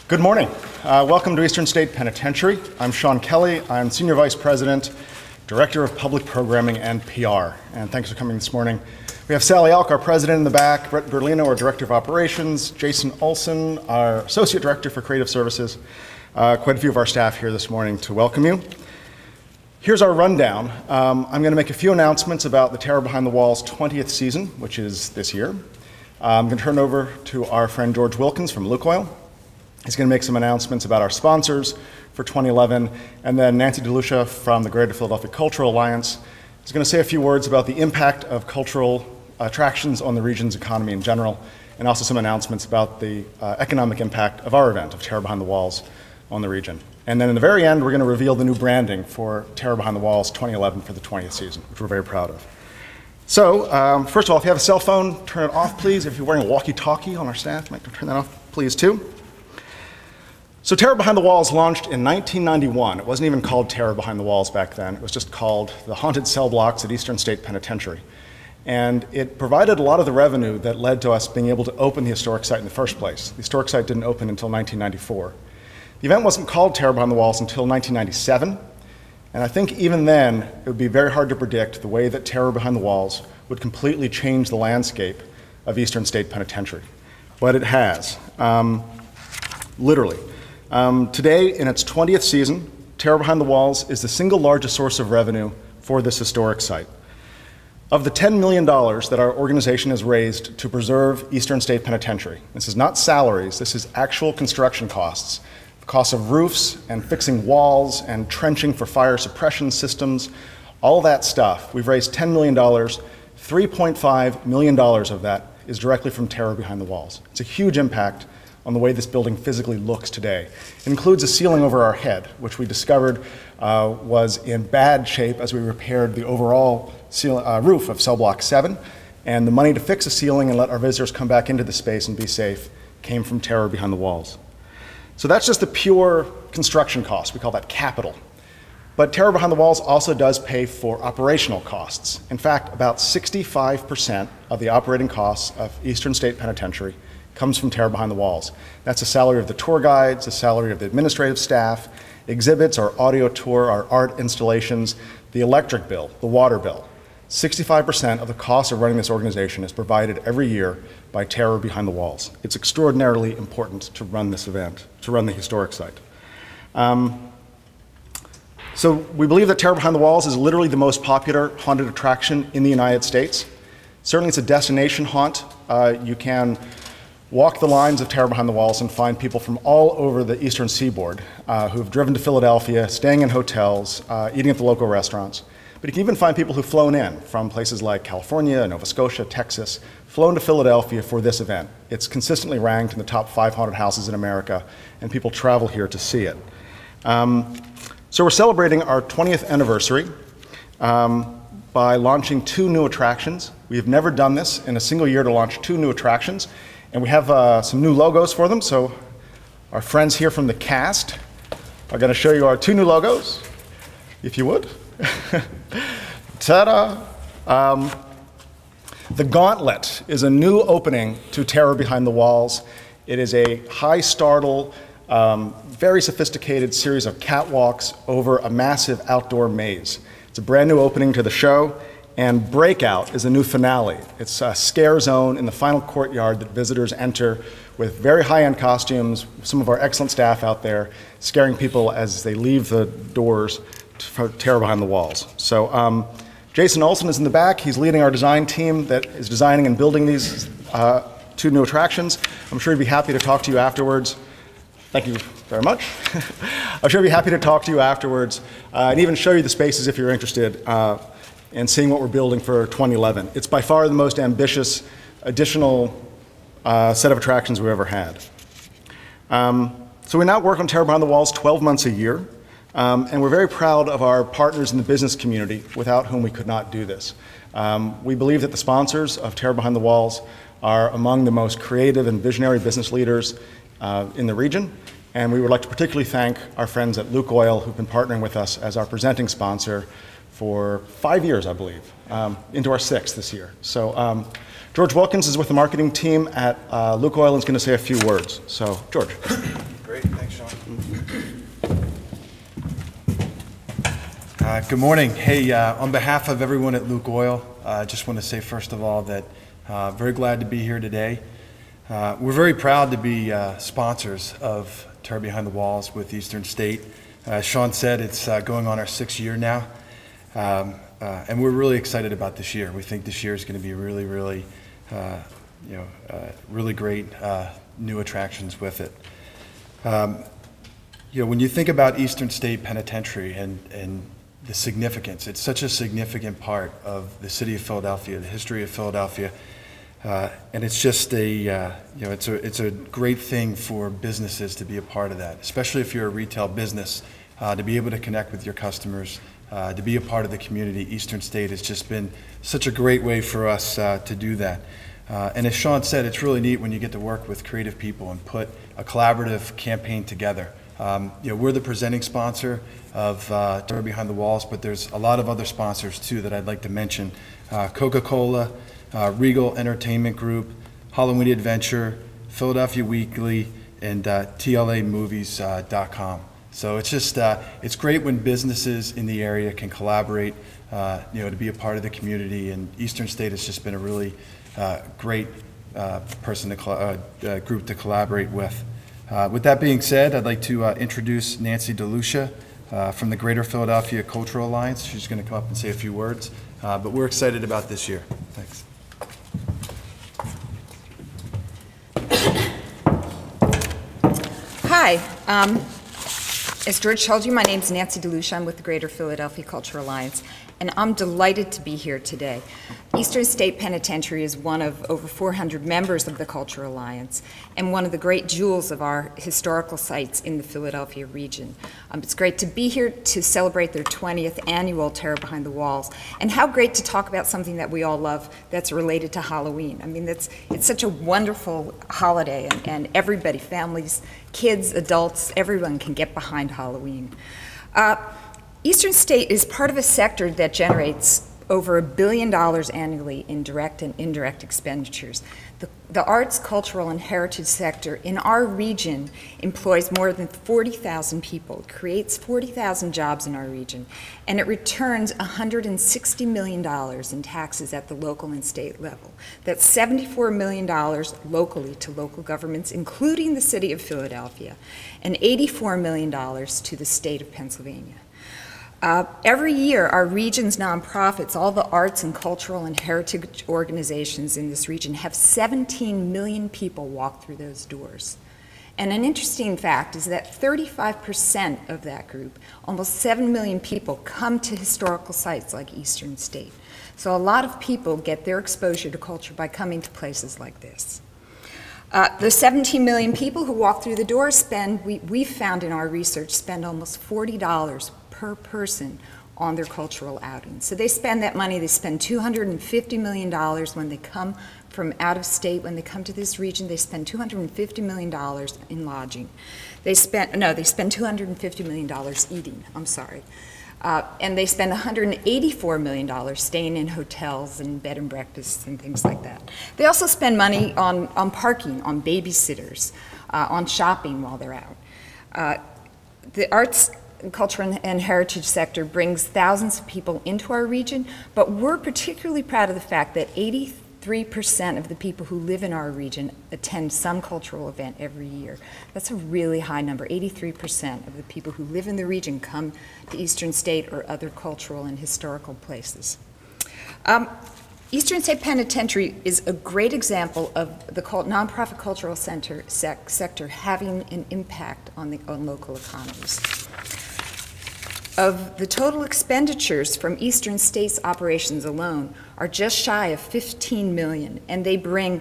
Good morning. Welcome to Eastern State Penitentiary. I'm Sean Kelly. I'm Senior Vice President, Director of Public Programming and PR. And thanks for coming this morning. We have Sally Elk, our President, in the back, Brett Berlino, our Director of Operations, Jason Olson, our Associate Director for Creative Services, quite a few of our staff here this morning to welcome you. Here's our rundown. I'm going to make a few announcements about the Terror Behind the Walls 20th season, which is this year. I'm going to turn it over to our friend George Wilkins from Lukoil. He's going to make some announcements about our sponsors for 2011, and then Nancy DeLucia from the Greater Philadelphia Cultural Alliance is going to say a few words about the impact of cultural attractions on the region's economy in general, and also some announcements about the economic impact of our event, of Terror Behind the Walls, on the region. And then in the very end, we're going to reveal the new branding for Terror Behind the Walls 2011 for the 20th season, which we're very proud of. So, first of all, if you have a cell phone, turn it off, please. If you're wearing a walkie-talkie on our staff, you might turn that off, please, too. So Terror Behind the Walls launched in 1991. It wasn't even called Terror Behind the Walls back then. It was just called the Haunted Cell Blocks at Eastern State Penitentiary. And it provided a lot of the revenue that led to us being able to open the historic site in the first place. The historic site didn't open until 1994. The event wasn't called Terror Behind the Walls until 1997. And I think even then, it would be very hard to predict the way that Terror Behind the Walls would completely change the landscape of Eastern State Penitentiary. But it has, literally. Today, in its 20th season, Terror Behind the Walls is the single largest source of revenue for this historic site. Of the $10 million that our organization has raised to preserve Eastern State Penitentiary, this is not salaries, this is actual construction costs, the costs of roofs and fixing walls and trenching for fire suppression systems, all that stuff. We've raised $10 million, $3.5 million of that is directly from Terror Behind the Walls. It's a huge impact on the way this building physically looks today. It includes a ceiling over our head, which we discovered was in bad shape as we repaired the overall roof of Cell Block 7, and the money to fix a ceiling and let our visitors come back into the space and be safe came from Terror Behind the Walls. So that's just the pure construction cost. We call that capital. But Terror Behind the Walls also does pay for operational costs. In fact, about 65% of the operating costs of Eastern State Penitentiary comes from Terror Behind the Walls. That's the salary of the tour guides, the salary of the administrative staff, exhibits, our audio tour, our art installations, the electric bill, the water bill. 65% of the cost of running this organization is provided every year by Terror Behind the Walls. It's extraordinarily important to run this event, to run the historic site. So we believe that Terror Behind the Walls is literally the most popular haunted attraction in the United States. Certainly it's a destination haunt. You can walk the lines of Terror Behind the Walls and find people from all over the eastern seaboard who've driven to Philadelphia, staying in hotels, eating at the local restaurants. But you can even find people who've flown in from places like California, Nova Scotia, Texas, flown to Philadelphia for this event. It's consistently ranked in the top 5 haunted houses in America, and people travel here to see it. So we're celebrating our 20th anniversary by launching 2 new attractions. We have never done this in a single year to launch 2 new attractions. And we have some new logos for them. So our friends here from the cast are going to show you our 2 new logos, if you would. Ta-da! The Gauntlet is a new opening to Terror Behind the Walls. It is a high startle, very sophisticated series of catwalks over a massive outdoor maze. It's a brand new opening to the show. And Breakout is a new finale. It's a scare zone in the final courtyard that visitors enter with very high-end costumes, some of our excellent staff out there scaring people as they leave the doors for Terror Behind the Walls. So Jason Olson is in the back. He's leading our design team that is designing and building these 2 new attractions. I'm sure he'd be happy to talk to you afterwards. Thank you very much. I'm sure he'd be happy to talk to you afterwards and even show you the spaces if you're interested. And seeing what we're building for 2011. It's by far the most ambitious additional set of attractions we've ever had. So we now work on Terror Behind the Walls 12 months a year, and we're very proud of our partners in the business community without whom we could not do this. We believe that the sponsors of Terror Behind the Walls are among the most creative and visionary business leaders in the region, and we would like to particularly thank our friends at Lukoil who've been partnering with us as our presenting sponsor for 5 years, I believe, into our 6th this year. So George Wilkins is with the marketing team at Lukoil and is going to say a few words. So, George. Great. Great, thanks, Sean. Good morning. Hey, on behalf of everyone at Luke Oil, I just want to say first of all that very glad to be here today. We're very proud to be sponsors of Terror Behind the Walls with Eastern State. As Sean said, it's going on our 6th year now, and we're really excited about this year. We think this year is going to be really, really, really great new attractions with it. When you think about Eastern State Penitentiary and the significance, it's such a significant part of the city of Philadelphia, the history of Philadelphia, and it's just it's a great thing for businesses to be a part of that, especially if you're a retail business, to be able to connect with your customers, to be a part of the community. Eastern State has just been such a great way for us to do that. And as Sean said, it's really neat when you get to work with creative people and put a collaborative campaign together. We're the presenting sponsor of Terror Behind the Walls, but there's a lot of other sponsors too that I'd like to mention. Coca-Cola, Regal Entertainment Group, Halloween Adventure, Philadelphia Weekly, and TLAmovies.com. So it's just, it's great when businesses in the area can collaborate, to be a part of the community, and Eastern State has just been a really great group to collaborate with. With that being said, I'd like to introduce Nancy DeLucia from the Greater Philadelphia Cultural Alliance. She's going to come up and say a few words, but we're excited about this year. Thanks. Hi. As George told you, my name is Nancy DeLucia. I'm with the Greater Philadelphia Cultural Alliance, and I'm delighted to be here today. Eastern State Penitentiary is one of over 400 members of the Cultural Alliance and one of the great jewels of our historical sites in the Philadelphia region. It's great to be here to celebrate their 20th annual Terror Behind the Walls, and how great to talk about something that we all love that's related to Halloween. I mean, it's such a wonderful holiday, and everybody, families, kids, adults, everyone can get behind Halloween. Eastern State is part of a sector that generates over $1 billion annually in direct and indirect expenditures. The arts, cultural, and heritage sector in our region employs more than 40,000 people. It creates 40,000 jobs in our region, and it returns $160 million in taxes at the local and state level. That's $74 million locally to local governments, including the city of Philadelphia, and $84 million to the state of Pennsylvania. Every year, our region's nonprofits, all the arts and cultural and heritage organizations in this region, have 17 million people walk through those doors. And an interesting fact is that 35% of that group, almost 7 million people, come to historical sites like Eastern State. So a lot of people get their exposure to culture by coming to places like this. The 17 million people who walk through the door we found in our research, spend almost $40 per person on their cultural outings. So they spend that money. They spend $250 million when they come from out of state. When they come to this region, they spend $250 million in lodging. They spend $250 million eating, I'm sorry. And they spend $184 million staying in hotels and bed and breakfasts and things like that. They also spend money on parking, on babysitters, on shopping while they're out. The arts, culture, and heritage sector brings thousands of people into our region, but we're particularly proud of the fact that 83% of the people who live in our region attend some cultural event every year. That's a really high number. 83% of the people who live in the region come to Eastern State or other cultural and historical places. Eastern State Penitentiary is a great example of the nonprofit cultural sector having an impact on local economies. Of the total expenditures from Eastern State's operations alone are just shy of $15 million, and they bring,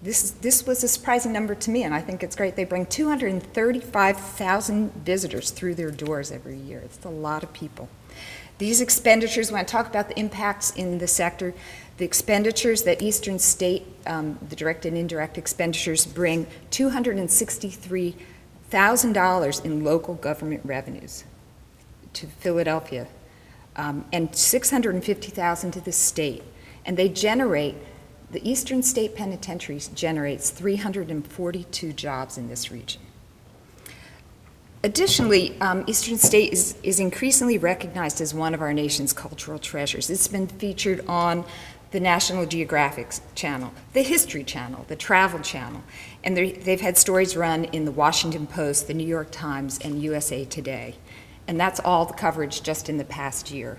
this was a surprising number to me, and I think it's great, they bring 235,000 visitors through their doors every year. It's a lot of people. These expenditures, when I talk about the impacts in the sector, the expenditures that Eastern State, the direct and indirect expenditures, bring $263,000 in local government revenues to Philadelphia, and $650,000 to the state. And they generate, the Eastern State Penitentiary generates 342 jobs in this region. Additionally, Eastern State is increasingly recognized as one of our nation's cultural treasures. It's been featured on the National Geographic Channel, the History Channel, the Travel Channel, and they've had stories run in the Washington Post, the New York Times, and USA Today. And that's all the coverage just in the past year.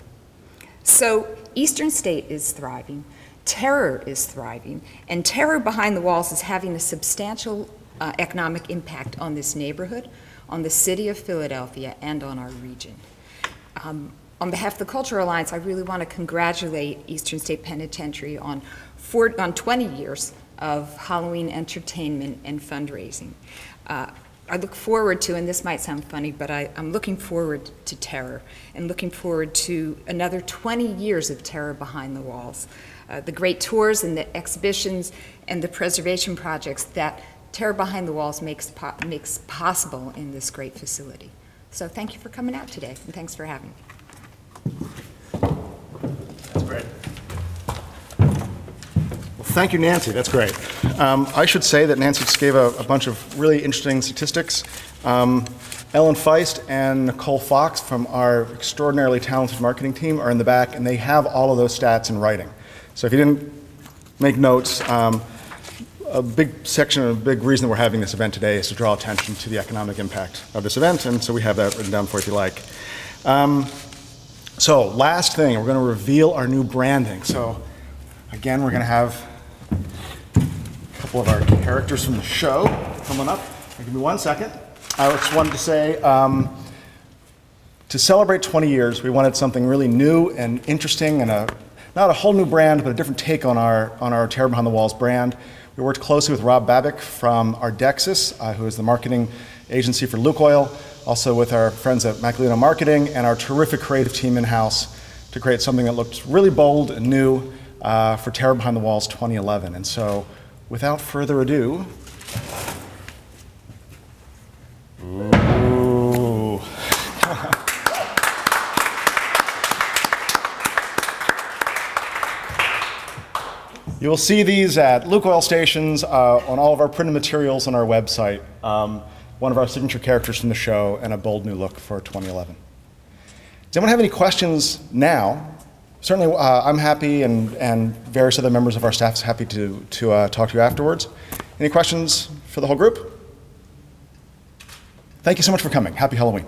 So Eastern State is thriving, terror is thriving, and terror behind the walls is having a substantial economic impact on this neighborhood, on the city of Philadelphia, and on our region. On behalf of the Cultural Alliance, I really want to congratulate Eastern State Penitentiary on 20 years of Halloween entertainment and fundraising. I look forward to, and this might sound funny, but I'm looking forward to terror and looking forward to another 20 years of terror behind the walls. The great tours and the exhibitions and the preservation projects that Terror Behind the Walls makes possible in this great facility. So thank you for coming out today, and thanks for having me. That's great. Well, thank you, Nancy. That's great. I should say that Nancy just gave a bunch of really interesting statistics. Ellen Feist and Nicole Fox from our extraordinarily talented marketing team are in the back, and they have all of those stats in writing. So if you didn't make notes, a big section, a big reason that we're having this event today is to draw attention to the economic impact of this event, and so we have that written down for you if you like. So last thing, we're going to reveal our new branding. So again, we're going to have a couple of our characters from the show coming up. Give me 1 second. I just wanted to say, to celebrate 20 years, we wanted something really new and interesting, and not a whole new brand, but a different take on our Terror Behind the Walls brand. We worked closely with Rob Babick from Ardexis, who is the marketing agency for Lukoil, also with our friends at Macalino Marketing and our terrific creative team in-house to create something that looked really bold and new for Terror Behind the Walls 2011. And so, without further ado, ooh. You will see these at Lukoil stations, on all of our printed materials on our website. One of our signature characters from the show, and a bold new look for 2011. Does anyone have any questions now? Certainly, I'm happy, and various other members of our staff is happy to talk to you afterwards. Any questions for the whole group? Thank you so much for coming. Happy Halloween.